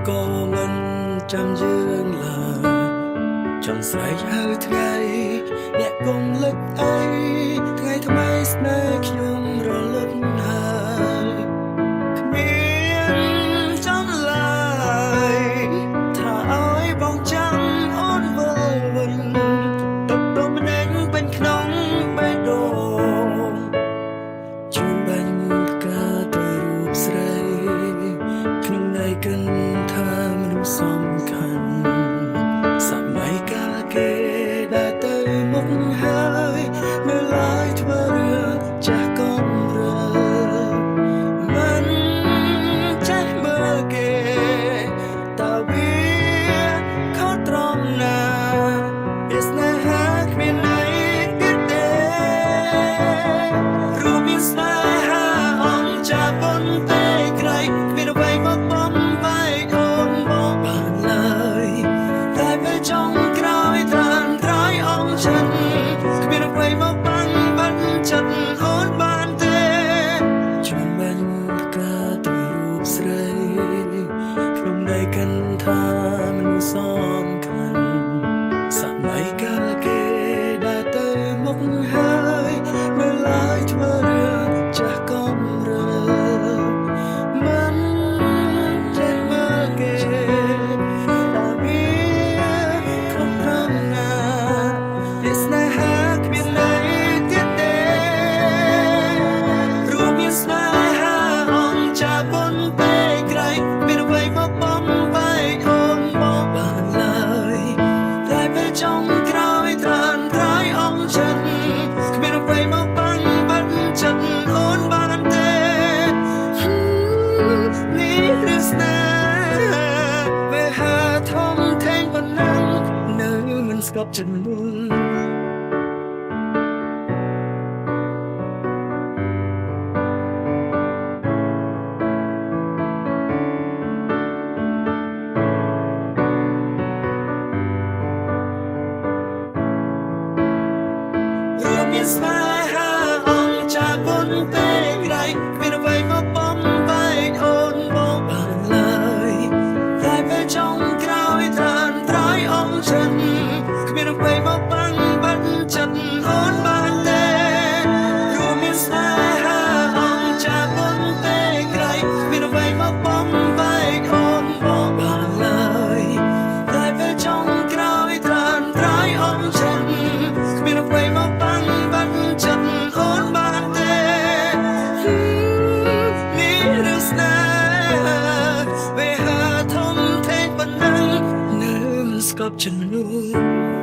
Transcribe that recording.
ក៏មិនចាំយើងឡើយចង់ស្រែកហៅថ្ងៃអ្នកកុំលិចអីថ្ងៃថ្មីស្នេហ៍ខ្ញុំរលត់ហើយគ្មានចំឡើយថាឲ្យបងចាំអូនវិលវិញទឹកដុំដេញពេញក្នុងបេះដូងជួនបាញ់ផ្កាទៅរូបស្រីក្នុងន័យកិនថាមនុស្សសំខាន់សម័យកាលគេដែលទៅមុខហើយនៅឡើយធ្វើរឿងចាស់កំរើមិនចេះមើលគេតើវាខុសត្រង់ណាវាស្នេហាគ្មានន័យទៀតទេរួមមានស្នេហាអងចាប៉ុនពេកក្រៃគ្មានអ្វីមកបំបែកអូនមកបានឡើយតែពេលចុងក្រោយត្រានត្រៃអងចិនគ្មានអ្វីមកបាំងបាត់ចិត្តអូនបានទេជួនបាញ់ផ្កាទៅរូបស្រីក្នុងន័យកិនថាមនុស្សសំខាន់សម័យកាលគេដែលទៅមុខហើយនៅឡើយធ្វើរឿងចាស់កំរើមិនចេះមើលគេតើវាខុសត្រង់ណាវាស្នេហាគ្មានន័យទៀតទេរួមមានស្នេហាអងចាប៉ុនពេកក្រៃមានអ្វីមកបំបែកអូនមកបានឡើយតែពេលចុងក្រោយត្រានត្រៃអងចិនគ្មានអ្វីមកបាំងបាត់ចិត្តអូនបានទេនេះឬស្នេហាវាហាធំធេងប៉ុណ្ណឹងនៅមិនស្កប់ចិត្តមុនរួមមានស្នេហាអងចាប៉ុនពេកក្រៃគ្មានអ្វីមកបំបែកអូនមកបានឡើយតែពេលចុងក្រោយត្រានត្រៃអងចិនគ្មានអ្វីមកបាំងបាត់ចិត្តអូនបានទេរួមមានស្នេហាអងចាប៉ុនពេកក្រៃគ្មានអ្វីមកបំបែកអូនមកបានឡើយតែពេលចុងក្រោយត្រានត្រៃអងចិនគ្មានអ្វីមកបាំងបាត់ចិត្តអូនបានទេនេះឬស្នេហាវាហាធំធេងប៉ុណ្ណឹងនៅមិនស្កប់ចិត្តនោះ